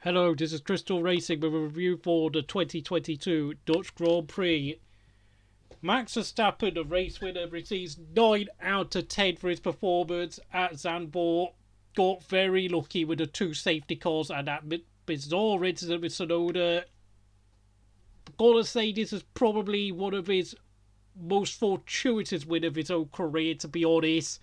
Hello, this is Crystal Racing with a review for the 2022 Dutch Grand Prix. Max Verstappen, the race winner, receives 9 out of 10 for his performance at Zandvoort. Got very lucky with the two safety cars and that bizarre incident with Tsunoda. Gotta say, this is probably one of his most fortuitous win of his own career, to be honest.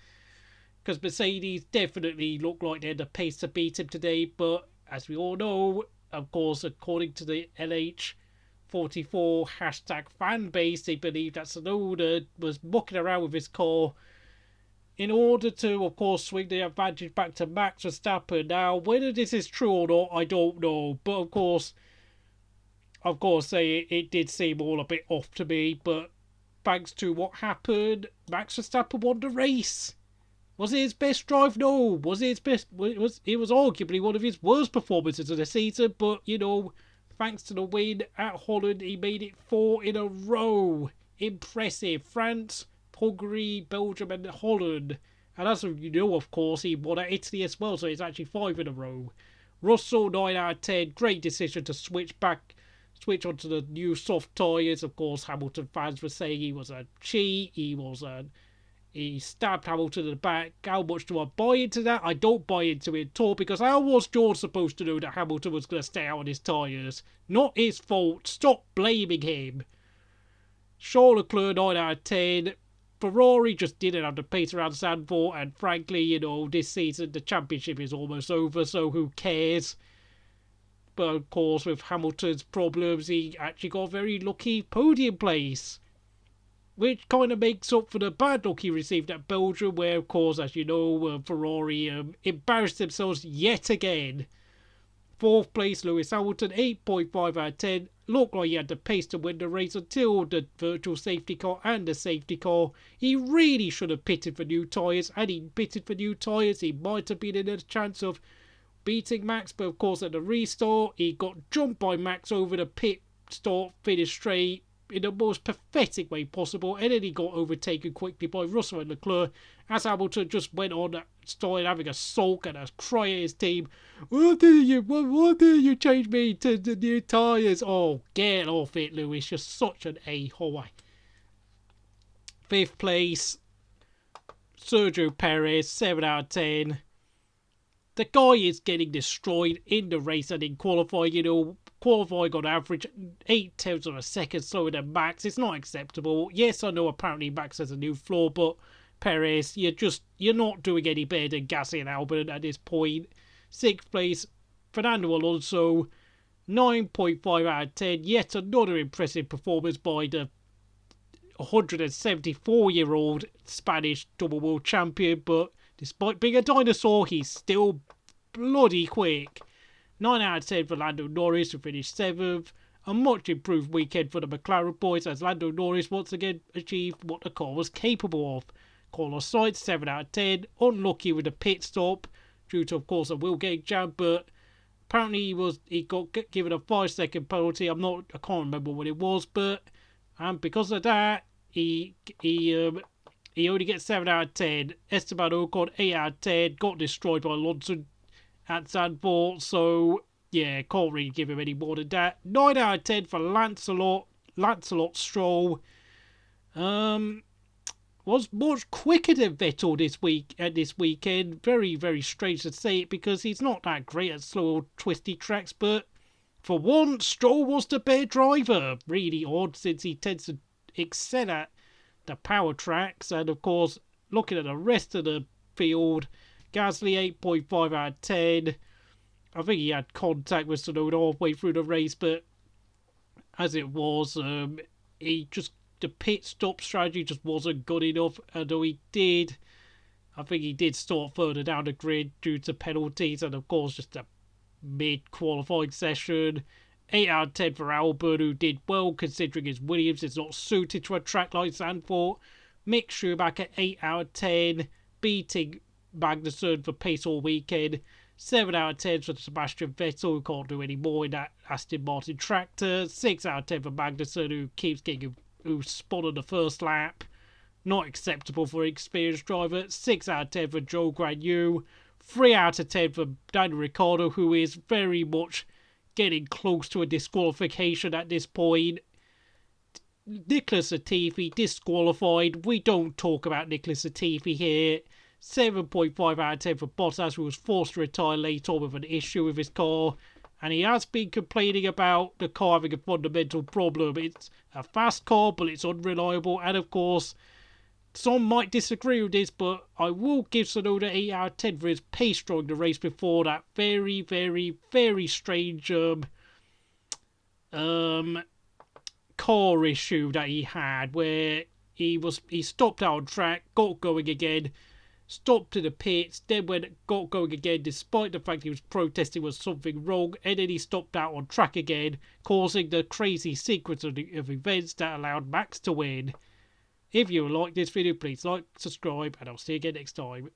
Because Mercedes definitely looked like they had the pace to beat him today, but as we all know, of course, according to the LH44 hashtag fan base, they believe that Tsunoda was mucking around with his car in order to, of course, swing the advantage back to Max Verstappen. Now, whether this is true or not, I don't know, but of course, it did seem all a bit off to me, but thanks to what happened, Max Verstappen won the race. Was it his best drive? No. Was it his best? It was arguably one of his worst performances of the season, but, thanks to the win at Holland, he made it 4 in a row. Impressive. France, Hungary, Belgium and Holland. And as you know, of course, he won at Italy as well, so it's actually 5 in a row. Russell, 9 out of 10. Great decision to switch onto the new soft tyres. Of course, Hamilton fans were saying he was a cheat, he stabbed Hamilton in the back. How much do I buy into that? I don't buy into it at all, because how was George supposed to know that Hamilton was going to stay out on his tyres? Not his fault. Stop blaming him. Charles Leclerc, 9 out of 10. Ferrari just didn't have the pace around Zandvoort, and frankly, this season the championship is almost over, so who cares? But of course, with Hamilton's problems, he actually got a very lucky podium place, which kind of makes up for the bad luck he received at Belgium, where, of course, as you know, Ferrari embarrassed themselves yet again. 4th place, Lewis Hamilton, 8.5 out of 10. Looked like he had the pace to win the race until the virtual safety car and the safety car. He really should have pitted for new tyres, and he pitted for new tyres. He might have been in a chance of beating Max, but of course at the restart, he got jumped by Max over the pit stop, finished straight in the most pathetic way possible, and then he got overtaken quickly by Russell and Leclerc as Hamilton just went on, started having a sulk and a cry at his team. Why did you change me to the new tyres? Oh, get off it, Lewis. You're such an a-hole. 5th place, Sergio Perez, 7 out of 10. The guy is getting destroyed in the race and in qualifying. Qualifying on average 0.8 of a second slower than Max. It's not acceptable. Yes, I know apparently Max has a new floor, but Perez, you're not doing any better than Gasly and Albon at this point. 6th place, Fernando Alonso, 9.5 out of 10. Yet another impressive performance by the 174-year-old Spanish double world champion, but despite being a dinosaur, he's still bloody quick. 9 out of 10 for Lando Norris, who finished 7th. A much improved weekend for the McLaren boys, as Lando Norris once again achieved what the car was capable of. Carlos Sainz, 7 out of 10. Unlucky with the pit stop due to, of course, a wheel getting jammed, but apparently he got given a 5-second penalty. I can't remember what it was, but because of that, he only gets 7 out of 10. Esteban Ocon, 8 out of 10. Got destroyed by Alonso at Zandvoort, so yeah, can't really give him any more than that. 9 out of 10 for Lancelot Stroll. Was much quicker than Vettel this weekend. Very, very strange to say it, because he's not that great at slow, twisty tracks, but for once, Stroll was the better driver. Really odd, since he tends to excel at the power tracks. And of course, looking at the rest of the field, Gasly, 8.5 out of 10. I think he had contact with Tsunoda halfway through the race, but as it was, the pit stop strategy just wasn't good enough. Although I think he did start further down the grid due to penalties, and of course just a mid-qualifying session. 8 out of 10 for Albon, who did well considering his Williams is not suited to a track like Zandvoort. Mick Schumacher, 8 out of 10, beating Magnussen for pace all weekend. 7 out of 10 for Sebastian Vettel, who can't do any more in that Aston Martin tractor. 6 out of 10 for Magnussen, who spun on the first lap. Not acceptable for an experienced driver. 6 out of 10 for Zhou Guanyu. 3 out of 10 for Daniel Ricciardo, who is very much getting close to a disqualification at this point. Nicholas Latifi disqualified. We don't talk about Nicholas Latifi here. 7.5 out of 10 for Bottas, who was forced to retire late on with an issue with his car. And he has been complaining about the car having a fundamental problem. It's a fast car, but it's unreliable. And of course, some might disagree with this, but I will give Tsunoda 8 out of 10 for his pace during the race before that very, very, very strange car issue that he had, where he stopped out on track, got going again, stopped to the pits, then got going again despite the fact he was protesting was something wrong, and then he stopped out on track again, causing the crazy sequence of events that allowed Max to win. If you like this video, please like, subscribe, and I'll see you again next time.